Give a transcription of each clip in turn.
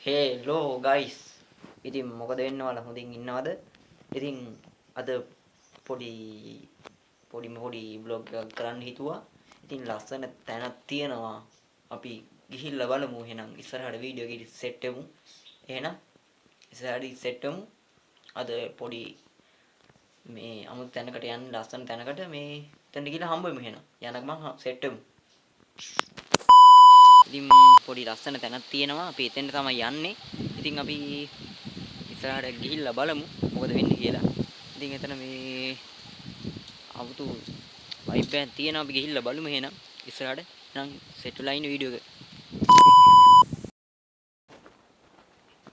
Hello guys. ඉතින් මොකද වෙන්න ඔයාලා හොඳින් ඉන්නවද? ඉතින් අද පොඩි පොඩි බ්ලොග් එකක් කරන්න හිතුවා. ඉතින් ලස්සන තැනක් තියෙනවා. අපි ගිහිල්ලා බලමු එහෙනම් ඉස්සරහට වීඩියෝ එකේ සෙට් වෙමු. එහෙනම් ඉස්සරහට සෙට් වෙමු. අද පොඩි මේ අමුතු තැනකට යන්න ලස්සන තැනකට මේ එතනට ගිහලා හම්බ වෙමු එහෙනම්. යන ගමන් සෙට් වෙමු. ඉතින් පොඩි ලස්සන තැනක් තියෙනවා. අපි එතෙන්ට තමයි යන්නේ. ඉතින් අපි ඉස්සරහට ගිහිල්ලා බලමු මොකද වෙන්නේ කියලා. ඉතින් එතන මේ 아무තු වයිබ් එකක් තියෙනවා. අපි ගිහිල්ලා බලමු එහෙනම් ඉස්සරහට. නම් සෙට් වෙලා ඉන්න වීඩියෝ එක.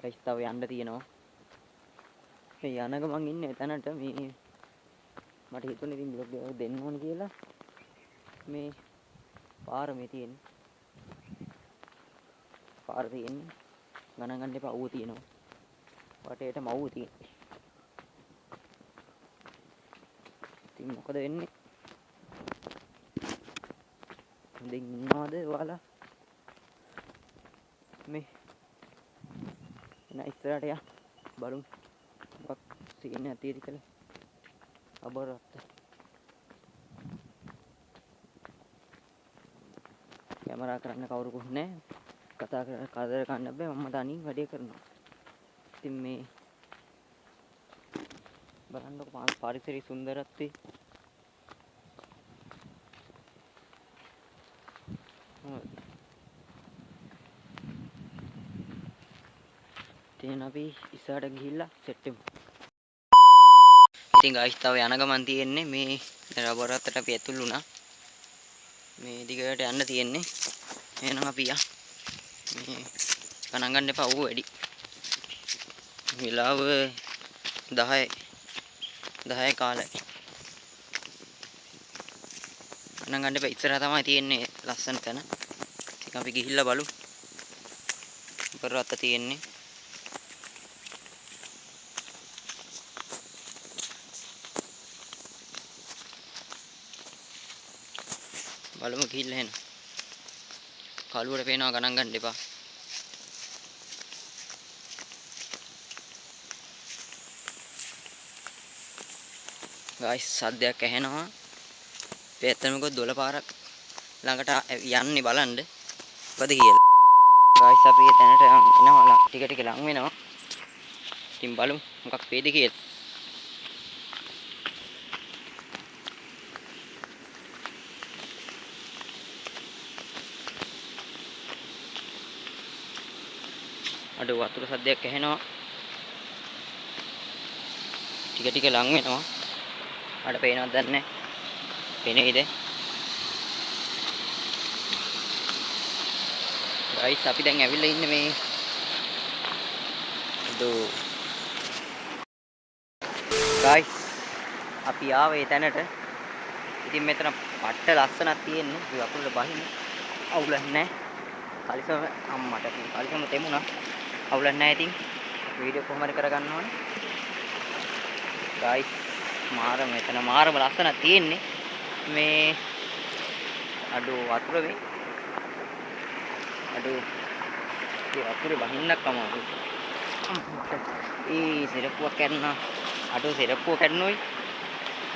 ගයිස් තව යන්න තියෙනවා. මේ යන ගමන් ඉන්නේ එතනට මේ මට හිතුනේ ඉතින් බ්ලොග් එක දෙන්න ඕන කියලා. මේ පාර මේ තියෙන්නේ. පාර තියෙන්නේ. ගණන් ගන්න එපා අවුව තියෙනවා. වටේටම අවුව තියෙන්නේ. ඉතින් මොකද වෙන්නේ? හොඳින් ඉන්නවද ඔයාලා? මේ ඉස්සරහට යා බලමු. මොකක් සීන් එකක් තියෙද කියලා. අබරත්. කැමරා කරන්න කවුරුකුත් නැහැ. කතා කරන්න බෑ. මම තනියෙන් වැඩේ කරනවා. ඉතින් මේ බලන්නකො පරිසරයේ සුන්දරත්වය. ඉතින් අපි ඉස්සරහට ගිහිල්ලා සෙට් වෙමු. ඉතින් ගායිස් තව යන ගමන් තියෙන්නේ මේ රබර් රත්තට අපි ඇතුළු වුණා. මේ දිගට යන්න තියෙන්නේ. එහෙනම් අපි යා මේ ගණන් ගන්න එපා ඌ වැඩි. වෙලාව 10 කාලයි. ගණන් ගන්න එපා ඉස්සරහ තමයි තියෙන්නේ ලස්සන තැන. ඉතින් අපි ගිහිල්ලා බලමු. රබර් රත්ත තියෙන්නේ. බලමු ගිහිල්ලා එන්න. කළුවට පේනවා ගණන් ගන්න එපා. ගායිස් සද්දයක් ඇහෙනවා. පැත්තමක 12 පාරක් ළඟට යන්නේ බලන්න. මොකද කියලා. ගායිස් අපි එතනට එනවා ටික ටික ලඟ වෙනවා. ඉතින් බලමු මොකක් වේද කියලා. අඩ වතුර සද්දයක් ඇහෙනවා. ටික ටික ලඟ වෙනවා. අඩ පේනවද දන්නේ නැහැ. පේනේද? ගයිස් අපි දැන් ඇවිල්ලා ඉන්නේ මේ ගයිස් අපි ආවේ තැනට. ඉතින් මෙතන පට්ට ලස්සනක් තියෙන්නේ. මේ වතුරේ බහින්න අවුලක් නැහැ. කලිසම අම්මට කලිසම තෙමුණා. අවුලක් නැහැ. ඉතින් වීඩියෝ කොහොම හරි කරගන්න ඕනේ. ගයිස් මෙතන මාරම ලස්සනක් තියෙන්නේ. මේ අඩෝ වතුර මේ අඩෝ ඒ වතුරේ බහින්නක් අමාරුයි. ඒ සෙරප්පුවක් කැඩුනා. අඩෝ සෙරප්පුව කැඩුනොයි.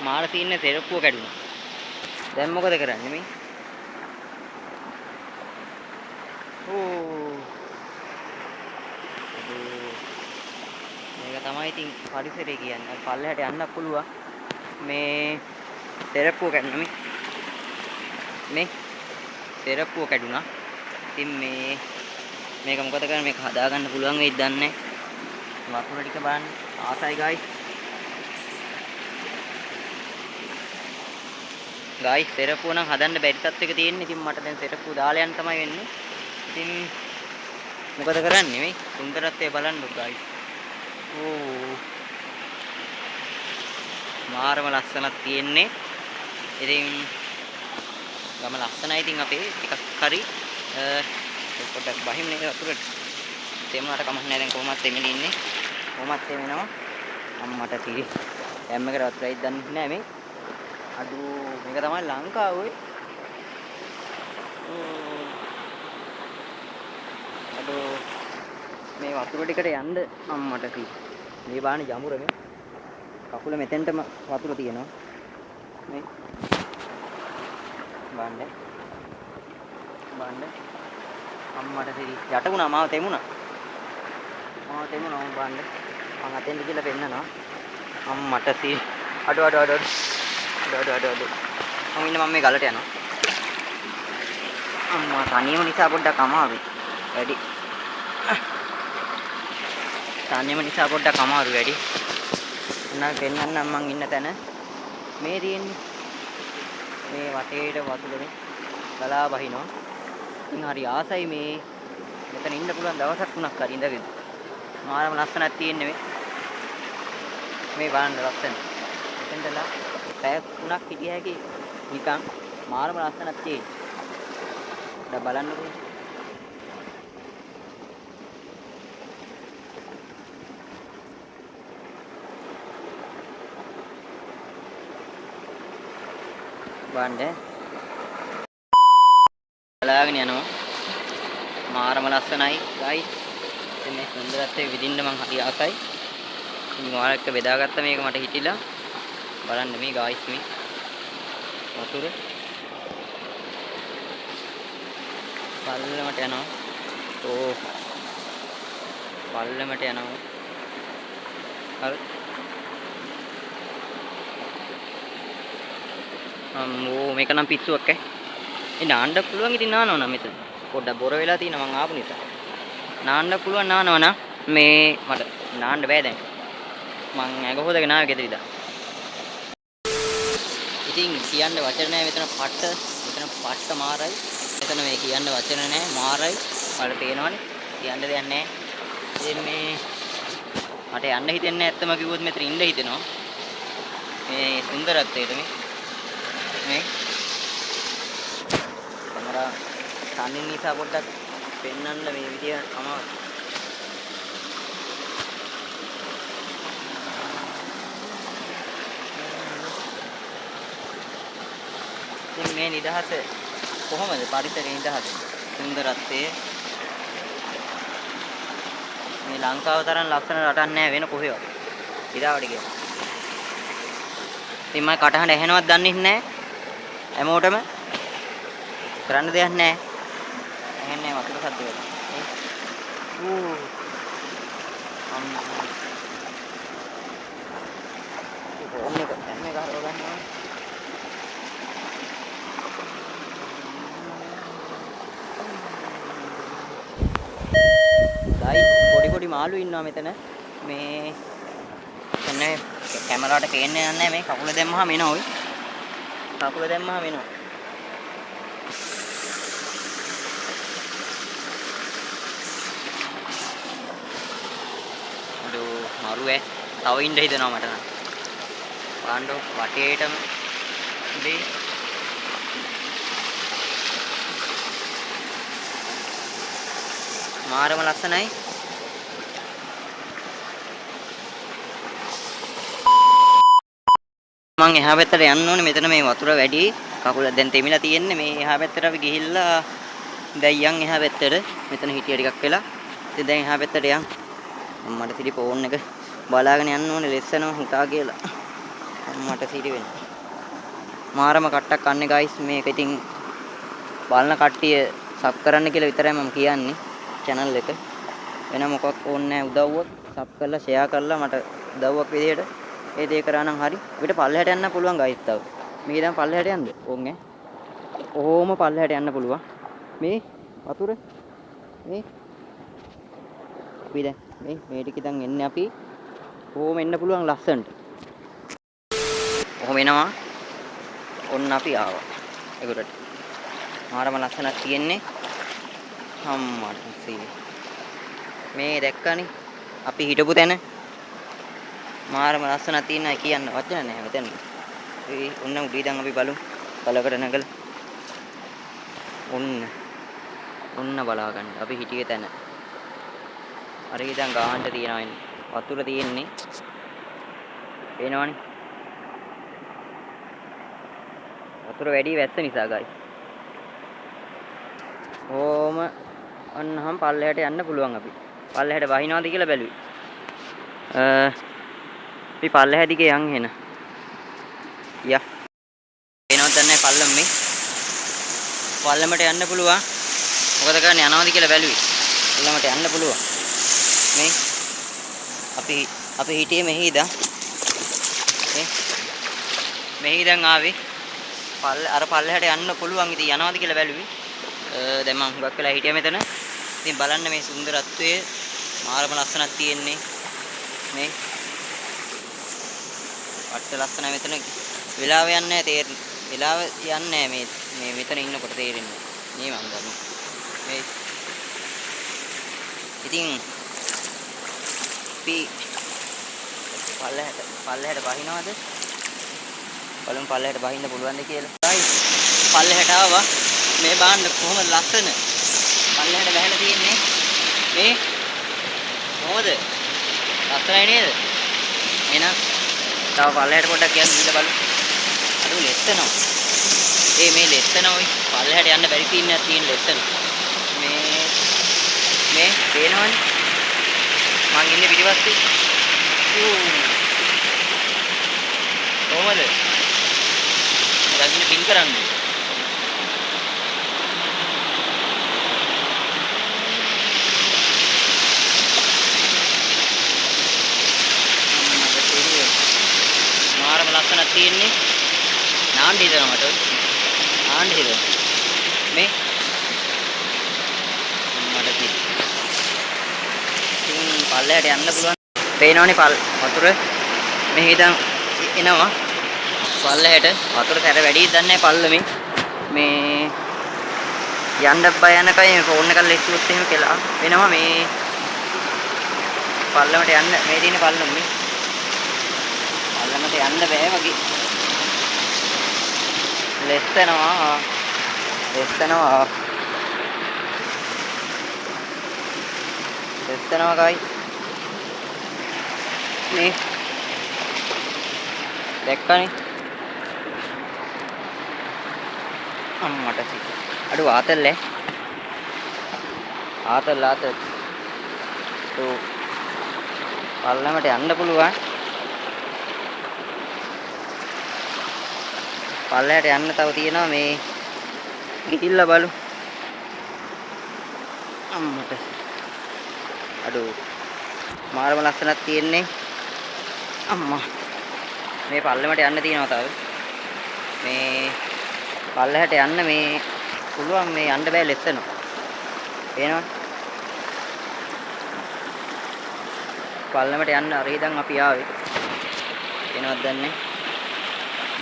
මාර සීන්නේ සෙරප්පුව කැඩුනා. දැන් මොකද කරන්නේ මේ? ඕ මේක තමයි ඉතින් පරිසරය කියන්නේ. පල්ලෙහාට යන්නත් පුළුවන්. මේ සෙරප්පුව කැඩුනා මේ සෙරප්පුව කැඩුනා. ඉතින් මේක මොකද කරන්නේ? මේක හදාගන්න පුළුවන් වෙයිද දන්නේ නැහැ. වතුර ටික බලන්න ආසයි ගායිස් සෙරප්පුව නම් හදන්න බැරි තත්ත්වයක තියෙන්නේ. ඉතින් මට දැන් සෙරප්පුව දාලා යන්න තමයි වෙන්නේ. ඉතින් මොකද කරන්නේ මේ සුන්දරත්වය බලන්නකො ගායිස්. ඕ මාරම ලස්සනක් තියෙන්නේ. ඉතින් ගම ලස්සනයි. ඉතින් අපේ ටිකක් හරි පොඩ්ඩක් බහින්නේ වතුරට. තෙමුණාට කමක් නැහැ. දැන් කොහොමත් තෙමිලි ඉන්නේ. කොහොමත් තෙමෙනවා. අම්මට තිරි ඩැම් එකට වතුරයි දන්නේ නැහැ මේ. අඩෝ මේක තමයි ලංකාව ඔය. අඩෝ මේ වතුර ටිකට යන්න අම්මට කි. මේ බාන්නේ ජඹුර මේ. කකුල මෙතෙන්ටම වතුර තියෙනවා. මේ බාන්නේ. බාන්නේ. අම්මට සිරි යට වුණා මාව තෙමුණා. මාව තෙමුණා මම බාන්නේ. මං අතෙන්ද කියලා පෙන්නනවා. අම්මට සිරි. අඩ මම ඉන්න මම මේ ගලට යනවා. අම්මා තනියම නිසා පොඩ්ඩක් අමාරුයි. වැඩි. තනියම නිසා පොඩ්ඩක් අමාරු වැඩි. නම් පෙන්නන්නම් මං ඉන්න තැන මේ තියෙන්නේ. මේ වටේට වතුරේ ගලා බහිනවා. ඉතින් හරි ආසයි මේ මෙතන ඉන්න පුළුවන් දවසක් තුනක් හරි ඉඳගෙන. මාරම ලස්සනක් තියෙන්නේ මේ බලන්න ලස්සන. එතෙන්දලා පැය 3ක් හිටිය හැකි නිකන් මාරම ලස්සනක් තියෙන්නේ. දැන් බලන්නකෝ. බලන්න. බලාගෙන යනවා. මාරම ලස්සනයි guys. ඉතින් මේ සුන්දරත්වයේ විඳින්න මං හරි ආසයි. ඉතින් ඔයාලා එක්ක බෙදාගත්ත මේක මට හිටිලා. බලන්න මේ guys මේ වතුර පල්ලමට යනවා. ඕ පල්ලමට යනවා. හරි. අම්මෝ මේක නම් පිස්සුවක් ඈ. ඒ නාන්න පුළුවන් ඉතින් නානවා නම් මෙතන. පොඩ්ඩක් බොර වෙලා තියෙනවා මං ආපු නිසා. නාන්න පුළුවන් නානවා නම් මේ මට නාන්න බෑ දැන්. මං ඇඟ හොදගෙන ආවේ ගෙදර ඉඳලා. ඉතින් කියන්න වචන නැහැ මෙතන පට්ට මාරයි. මෙතන මේ කියන්න වචන නැහැ මාරයි. වල පේනවනේ. කියන්න දෙයක් නැහැ. ඉතින් මේ මට යන්න හිතෙන්නේ නැහැ ඇත්තම කිව්වොත් මෙතන ඉන්න හිතෙනවා. මේ සුන්දරත්වයට මේ කැමරා තනින් නිසා පොඩ්ඩක් පෙන්වන්න මේ විදිය අමාරුයි. ඉතින් මේ නිදහස කොහොමද පරිසරයේ නිදහස සුන්දරත්වයේ මේ ලංකාව තරම් ලස්සන රටක් නැහැ වෙන කොහෙවත් ඉරාවට ගියා. ඉතින් මම කටහඬ ඇහෙනවත් දන්නේ නැහැ. හැමෝටම කරන්න දෙයක් නැහැ. ඇහෙන්නේ වතුර සද්ද වෙලා. අම්මා. ඕම් එක දැන් මේක හරව ගන්නවා. පොඩි මාළු ඉන්නවා මෙතන. මේ එන්නේ කැමරාවට පේන්නේ නැහැ මේ කකුල දැම්මහම එනවා ඔයි. කකුල දැම්මහම එනවා. මරුවේ තව ඉන්න හිතෙනවා මට නම්. පාණ්ඩෝ වටේටම ඉතින් මාරම ලස්සනයි. මං එහා පැත්තට යන්න ඕනේ. මෙතන මේ වතුර වැඩි. කකුල දැන් තෙමිලා තියෙන්නේ. මේ එහා පැත්තට අපි ගිහිල්ලා දැන් යන් එහා පැත්තට. මෙතන හිටිය ටිකක් වෙලා. ඉතින් දැන් එහා පැත්තට යන්. අම්මට සිරි ෆෝන් එක බලාගෙන යන්න ඕනේ ලෙස්සනම හුටා කියලා. අම්මට සිරි වෙන. මාරම කට්ටක් කන්නේ guys මේක ඉතින් බලන කට්ටිය සබ් කරන්න කියලා විතරයි මම කියන්නේ channel එක. වෙන මොකක් ඕනේ නැහැ උදව්වක්. සබ් කරලා share කරලා මට උදව්වක් විදියට ඒ දේ කරා නම් හරි. අපිට පල්ලෙහාට යන්න පුළුවන් guys තව. මේක දැන් පල්ලෙහාට යන්න. ඕන් ඈ. ඕම පල්ලෙහාට යන්න පුළුවන්. මේ වතුර මේ අපි දැන් මේ ටික ඉතින් එන්නේ අපි ඕම එන්න පුළුවන් ලස්සනට. ඔහොම එනවා. ඔන්න අපි ආවා. ඒකට මාරම ලස්සනක් තියෙන්නේ. අම්මට සීනි. මේ දැක්කනේ අපි හිටපු තැන. මාරම ලස්සනක් තියෙනවා කියන්න වචන නැහැ මෙතන. ඒ ඔන්න උඩ ඉඳන් අපි බලමු. බලකට නැගලා. ඔන්න බලා ගන්න. අපි හිටියේ තැන. අර ඉඳන් ගාන්න තියනවා එන්නේ. වතුර තියෙන්නේ. පේනවනේ. වතුර වැඩි වැස්ස නිසා guys. ඕම අන්නහම් පල්ලෙහාට යන්න පුළුවන් අපි. පල්ලෙහාට වහිනවද කියලා බැලුවේ. අපි පල්ලෙහා දිගේ යන් එන. යා. එනවද නැහැ පල්ලම මේ. පල්ලමට යන්න පුළුවන්. මොකද කරන්නේ යනවද කියලා බැලුවේ. පල්ලමට යන්න පුළුවන්. මේ අපි හිටියේ මෙහි ඉඳන්. මෙහි ඉඳන් ආවේ. අර පල්ලෙහාට යන්න පුළුවන්. ඉතින් යනවද කියලා බැලුවේ. දැන් මම හුඟක් වෙලා හිටියා මෙතන. ඉතින් බලන්න මේ සුන්දරත්වයේ මාරම ලස්සනක් තියෙන්නේ. මේ අට ලස්සන මෙතන වෙලාව යන්නේ නැහැ තේරෙන්නේ. වෙලාව යන්නේ නැහැ මේ මෙතන ඉන්නකොට තේරෙන්නේ. මේ මම දන්නවා. මේ ඉතින් අපි පල්ලෙහාට වහිනවද? බලමු පල්ලෙහාට වහින්න පුළුවන්ද කියලා. පල්ලෙහාට ආවා. මේ බාන්න කොහොමද ලස්සන? පල්ලෙහාට වැහලා තියෙන්නේ. මේ කොහොමද? ලස්සනයි නේද? එහෙනම් තව පල්ලෙහාට පොඩ්ඩක් යන්න ගිහලා බලමු. අර ලෙස්සනවා. මේ ලෙස්සනෝයි පල්ලෙහාට යන්න බැරි කීන්නක් තියෙන ලෙස්සන. මේ පේනවනේ. මං ඉන්නේ පිටිපස්සේ. කොහොමද? රජින පින් කරන්නේ. මාරම ලස්සනක් තියෙන්නේ. නාන්න හිතනවා මට. නාන්න හිතනවා. මේ මට ඉතින් පල්ලෙහාට යන්න පුළුවන්. පේනවනේ වතුර. මෙහි ඉඳන් එනවා. පල්ලෙහාට වතුර සැර වැඩිද දන්නේ නැහැ පල්ලමේ. මේ යන්න බය යනකයි මේ ෆෝන් එක ලෙස්සුවොත් එහෙම කියලා වෙනවා මේ පල්ලමට යන්න මේ තියෙන පල්ලම මේ. පල්ලමට යන්න බෑ වගේ. ලෙස්සනවා. කයි. මේ දැක්කනේ. අම්මට සිත්. අඩු ආතල්ලේ. ආතල්. පල්ලමට යන්න පුළුවන්. පල්ලයට යන්න තව තියෙනවා මේ ගිහිල්ලා බලමු. අම්මට අඩෝ මාරම ලස්සනක් තියෙන්නේ. අම්මා මේ පල්ලමට යන්න තියෙනවා තව. මේ පල්ලයට යන්න මේ පුළුවන් මේ යන්න බෑ ලෙස්සනවා. පේනවද? පල්ලමට යන්න අර ඉඳන් අපි ආවේ. එනවද දන්නේ?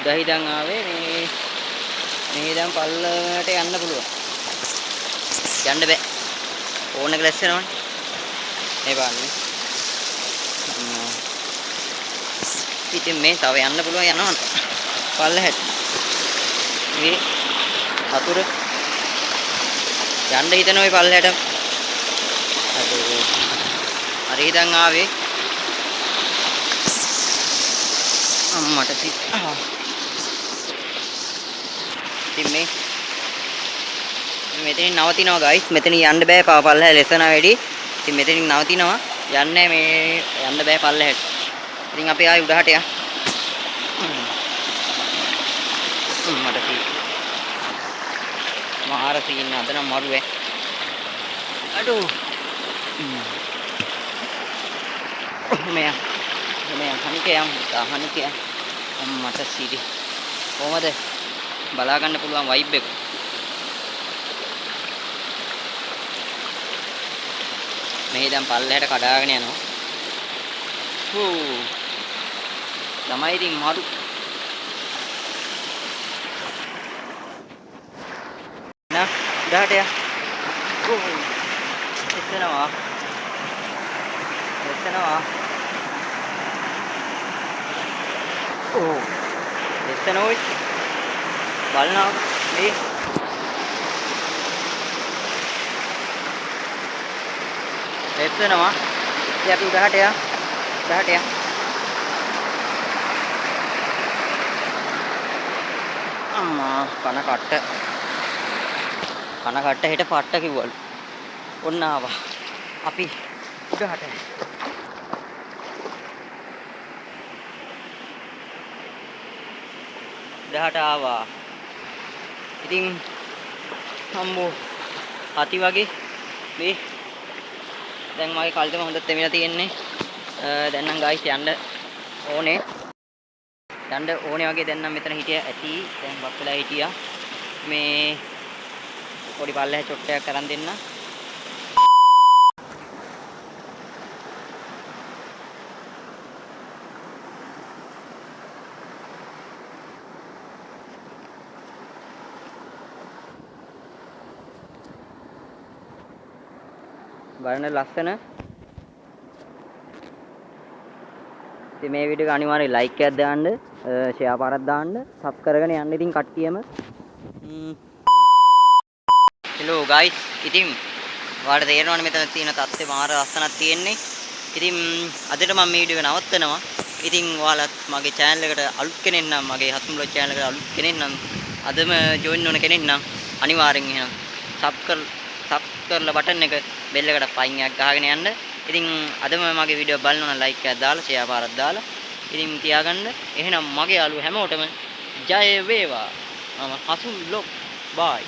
දහිදන් ආවේ මේ ඉඳන් පල්ලමට යන්න පුළුවන්. යන්න බෑ. ඕන එක ලැස්සෙනවනේ. මේ බලන්න. ඉතින් මේ තව යන්න පුළුවන් යනවා. පල්ලෙහාට. මේ හතුර යන්න හිතන ওই පල්ලෙහාට. හරි ඉඳන් ආවේ. අම්මට සිත්. ඉතින් මේ මෙතනින් නවතිනවා ගයිස්. මෙතනින් යන්න බෑ පල්ලෙහා ලෙසන වැඩි. ඉතින් මෙතනින් නවතිනවා. යන්නේ මේ යන්න බෑ පල්ලෙහාට. ඉතින් අපි ආයි උඩහට යන්න. මට සිත්. මාර සීන් අද නම් මරුවේ. අඩෝ. මේ හනිකේ අම්මට සිරි. කොහමද බලා ගන්න පුළුවන් වයිබ් එක. මේ දැන් පල්ලෙහාට කඩාගෙන යනවා. ළමයි ඉතින් මරු. නා උඩහට යා. එතනවා. එතනෝයි බලනවා මේ එතනවා. ඉතින් අපි උඩහට යා. අම්මා කන කට්ට හෙට පට්ට කිව්වලු. ඔන්න ආවා. අපි උඩහට. උඩහට ආවා. ඉතින් අම්මෝ හති වගේ මේ දැන් මගේ කල්තම හොඳට තෙමිලා තියෙන්නේ. දැන් නම් ගායිස් යන්න ඕනේ. යන්න ඕනේ වගේ දැන් නම් මෙතන හිටියා ඇති. දැන් වත් වෙලා හිටියා. මේ පොඩි පල්ලෙහා චොට්ටයක් අරන් දෙන්න. බලන්න ලස්සන. ඉතින් මේ වීඩියෝ එක අනිවාර්යෙන් ලයික් එකක් දාන්න, ෂෙයා පාරක් දාන්න, සබ් කරගෙන යන්න ඉතින් කට්ටියම. Hello guys. ඉතින් ඔයාලට තේරෙනවනේ මෙතන තියෙන තත්ත්වය මාර ලස්සනක් තියෙන්නේ. ඉතින් අදට මම මේ වීඩියෝ එක නවත්තනවා. ඉතින් ඔයාලත් මගේ channel එකට අලුත් කෙනෙක් නම්, මගේ හතුම් බ්ලොග් channel එකට අලුත් කෙනෙක් නම්, අදම join වෙන කෙනෙක් නම් අනිවාර්යෙන් එහෙනම් සබ් කරලා බටන් එක බෙල් එකට පයින් එකක් ගහගෙන යන්න. ඉතින් අදම මගේ වීඩියෝ බලනවා නම් ලයික් එකක් දාලා ෂෙයා පාරක් දාලා ඉතින් තියාගන්න. එහෙනම් මගේ යාළුවෝ හැමෝටම ජය වේවා. මම හසුන් බ්ලොග් බයි.